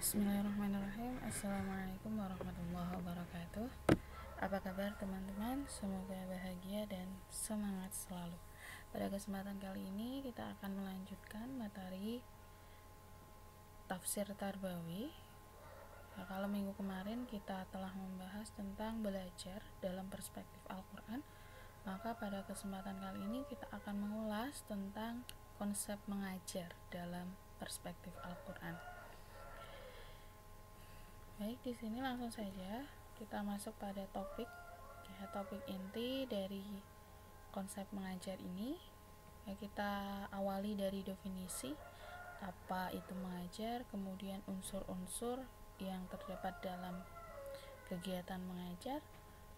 Bismillahirrahmanirrahim. Assalamualaikum warahmatullahi wabarakatuh. Apa kabar teman-teman? Semoga bahagia dan semangat selalu. Pada kesempatan kali ini kita akan melanjutkan materi tafsir Tarbawi. Nah, kalau minggu kemarin kita telah membahas tentang belajar dalam perspektif Al-Quran, maka pada kesempatan kali ini kita akan mengulas tentang konsep mengajar dalam perspektif Al-Quran. Baik, di sini langsung saja kita masuk pada topik inti dari konsep mengajar ini. Kita awali dari definisi apa itu mengajar, kemudian unsur-unsur yang terdapat dalam kegiatan mengajar,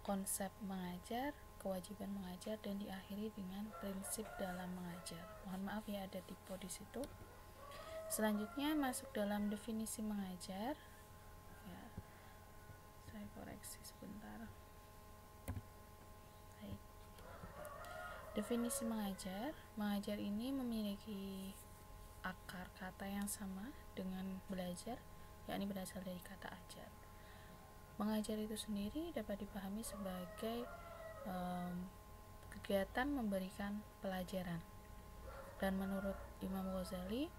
konsep mengajar, kewajiban mengajar, dan diakhiri dengan prinsip dalam mengajar. Mohon maaf ya ada typo di situ. Selanjutnya masuk dalam definisi mengajar. Saya koreksi sebentar. Baik. Definisi mengajar ini memiliki akar kata yang sama dengan belajar, yakni berasal dari kata ajar. Mengajar itu sendiri dapat dipahami sebagai kegiatan memberikan pelajaran. Dan menurut Imam Ghazali,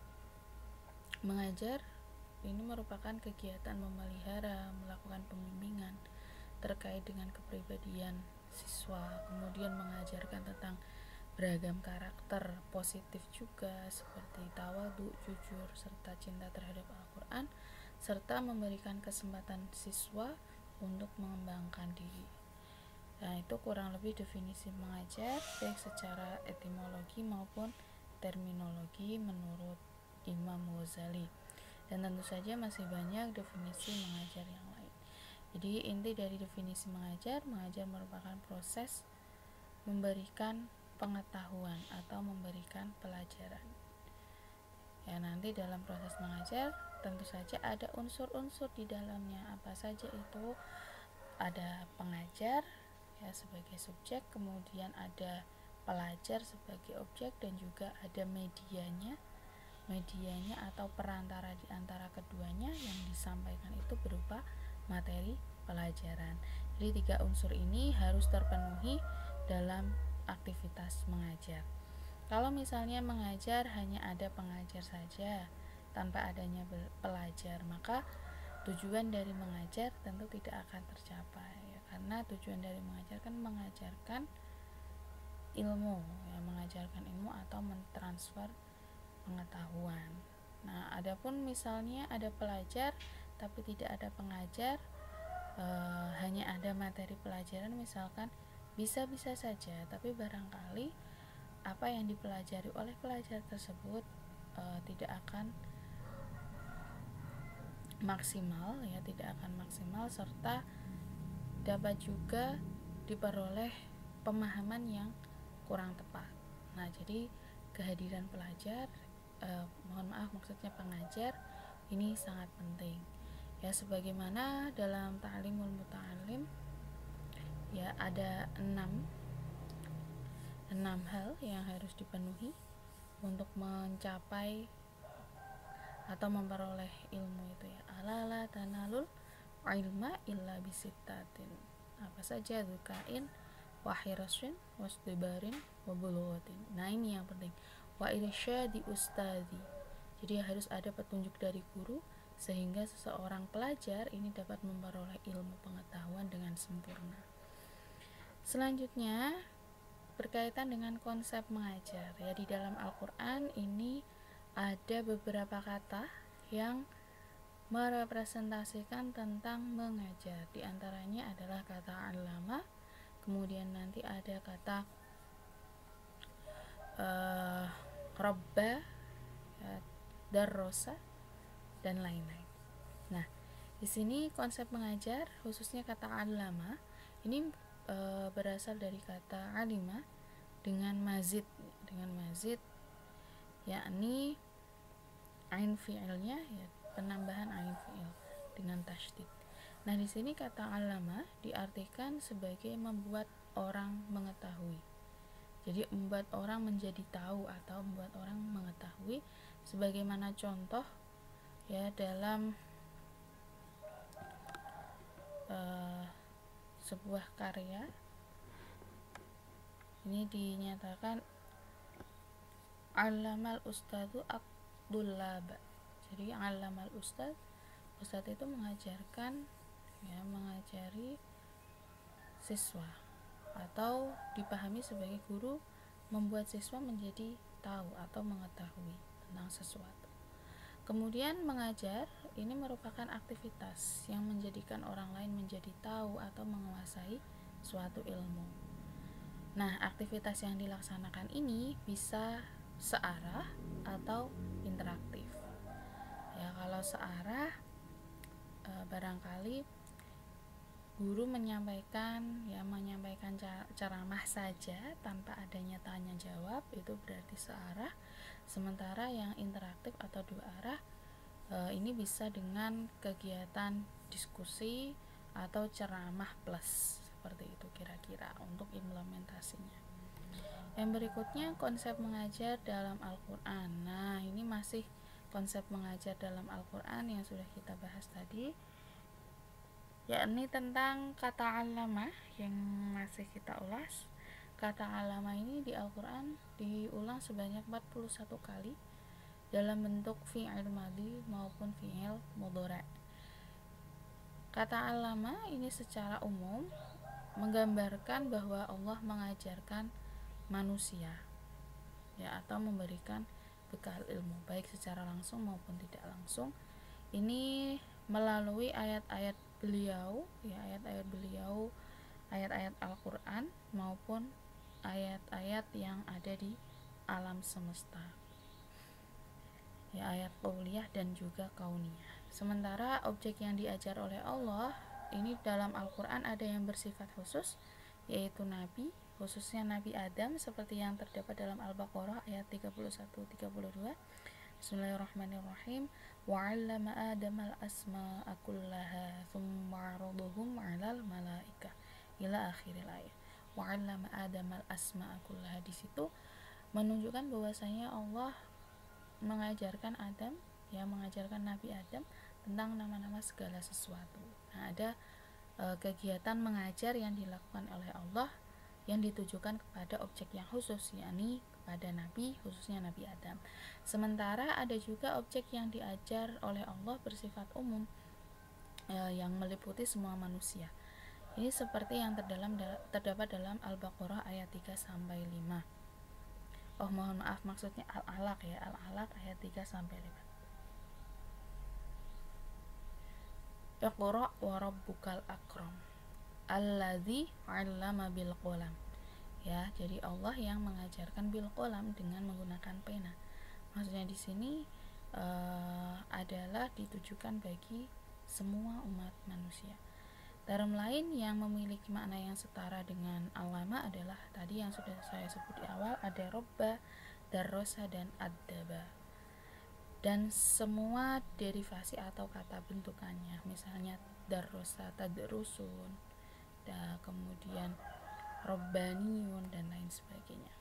mengajar ini merupakan kegiatan memelihara, melakukan pembimbingan terkait dengan kepribadian siswa, kemudian mengajarkan tentang beragam karakter positif juga seperti tawadhu, jujur, serta cinta terhadap Al-Quran, serta memberikan kesempatan siswa untuk mengembangkan diri. Nah, itu kurang lebih definisi mengajar baik secara etimologi maupun terminologi menurut Imam Ghazali. Dan tentu saja masih banyak definisi mengajar yang lain. Jadi inti dari definisi mengajar merupakan proses memberikan pengetahuan atau memberikan pelajaran. Ya, nanti dalam proses mengajar tentu saja ada unsur-unsur di dalamnya. Apa saja itu? Ada pengajar ya sebagai subjek, kemudian ada pelajar sebagai objek, dan juga ada medianya atau perantara di antara keduanya yang disampaikan itu berupa materi pelajaran. Jadi 3 unsur ini harus terpenuhi dalam aktivitas mengajar. Kalau misalnya mengajar hanya ada pengajar saja tanpa adanya pelajar, maka tujuan dari mengajar tentu tidak akan tercapai ya, karena tujuan dari mengajar kan mengajarkan ilmu ya, mengajarkan ilmu atau mentransfer pengetahuan. Nah, adapun misalnya ada pelajar tapi tidak ada pengajar, hanya ada materi pelajaran misalkan, bisa-bisa saja, tapi barangkali apa yang dipelajari oleh pelajar tersebut tidak akan maksimal ya, serta dapat juga diperoleh pemahaman yang kurang tepat. Nah, jadi kehadiran pelajar maksudnya pengajar ini sangat penting ya, sebagaimana dalam ta'limul muta'allim ya ada 6 hal yang harus dipenuhi untuk mencapai atau memperoleh ilmu itu ya. Ala tanalul ilma illa bisittatin. Apa saja? Zukain, wahirasin, wasdibarin, wabuluwatin. Nah, ini yang penting. Wa irsyadi ustadi. Jadi harus ada petunjuk dari guru sehingga seseorang pelajar ini dapat memperoleh ilmu pengetahuan dengan sempurna. Selanjutnya berkaitan dengan konsep mengajar ya, di dalam Al-Quran ini ada beberapa kata yang merepresentasikan tentang mengajar. Di antaranya adalah kata allama, kemudian nanti ada kata robba, darrosa, dan lain-lain. Nah, di sini konsep mengajar khususnya kata allama ini berasal dari kata alima dengan mazid yakni ain fi'ilnya ya, penambahan ain fi'il dengan tasydid. Nah, di sini kata allama diartikan sebagai membuat orang mengetahui. Jadi membuat orang menjadi tahu atau membuat orang mengetahui, sebagaimana contoh ya dalam sebuah karya ini dinyatakan allamal ustadzu at-tullab. Jadi allamal ustadz itu mengajarkan, ya, mengajari siswa, atau dipahami sebagai guru membuat siswa menjadi tahu atau mengetahui tentang sesuatu. Kemudian mengajar ini merupakan aktivitas yang menjadikan orang lain menjadi tahu atau menguasai suatu ilmu. Nah, aktivitas yang dilaksanakan ini bisa searah atau interaktif. Ya, kalau searah barangkali guru menyampaikan ceramah saja tanpa adanya tanya jawab, itu berarti searah. Sementara yang interaktif atau dua arah ini bisa dengan kegiatan diskusi atau ceramah plus, seperti itu kira-kira untuk implementasinya. Yang berikutnya, konsep mengajar dalam Al-Quran. Nah, ini masih konsep mengajar dalam Al-Quran yang sudah kita bahas tadi, yakni tentang kata alama yang masih kita ulas. Kata alama ini di Al-Quran diulang sebanyak 41 kali dalam bentuk fi'il madhi maupun fi'il mudhari'. Kata alama ini secara umum menggambarkan bahwa Allah mengajarkan manusia, ya, atau memberikan bekal ilmu baik secara langsung maupun tidak langsung. Ini melalui ayat-ayat beliau, ya, ayat-ayat Al-Quran maupun ayat-ayat yang ada di alam semesta, ya, ayat qauliyah dan juga kauniyah. Sementara objek yang diajar oleh Allah ini dalam Al-Quran ada yang bersifat khusus, yaitu Nabi, khususnya Nabi Adam, seperti yang terdapat dalam Al-Baqarah ayat 31-32. Bismillahirrahmanirrahim. Wa'allama Adam al-asma'a kullaha thumma 'aradahum 'alal malaikah ila akhiril ayat. Wa'allama Adam al-asma'a kullaha, di situ menunjukkan bahwasanya Allah mengajarkan Adam, ya, mengajarkan Nabi Adam tentang nama-nama segala sesuatu. Nah, ada kegiatan mengajar yang dilakukan oleh Allah yang ditujukan kepada objek yang khusus, yakni kepada Nabi, khususnya Nabi Adam. Sementara ada juga objek yang diajar oleh Allah bersifat umum, yang meliputi semua manusia. Ini seperti yang terdapat dalam Al-Baqarah ayat 3-5. Oh, mohon maaf, maksudnya Al-Alaq, ya, Al-Alaq ayat 3-5. Iqra wa rabbukal akram alladzi 'allama bil qalam. Ya, jadi Allah yang mengajarkan bil qalam dengan menggunakan pena. Maksudnya di sini adalah ditujukan bagi semua umat manusia. Term lain yang memiliki makna yang setara dengan alama adalah tadi yang sudah saya sebut di awal, ada robba, darrosa, dan addaba. Dan semua derivasi atau kata bentukannya, misalnya darrosa tadrusun, kemudian robbaniyun, dan lain sebagainya.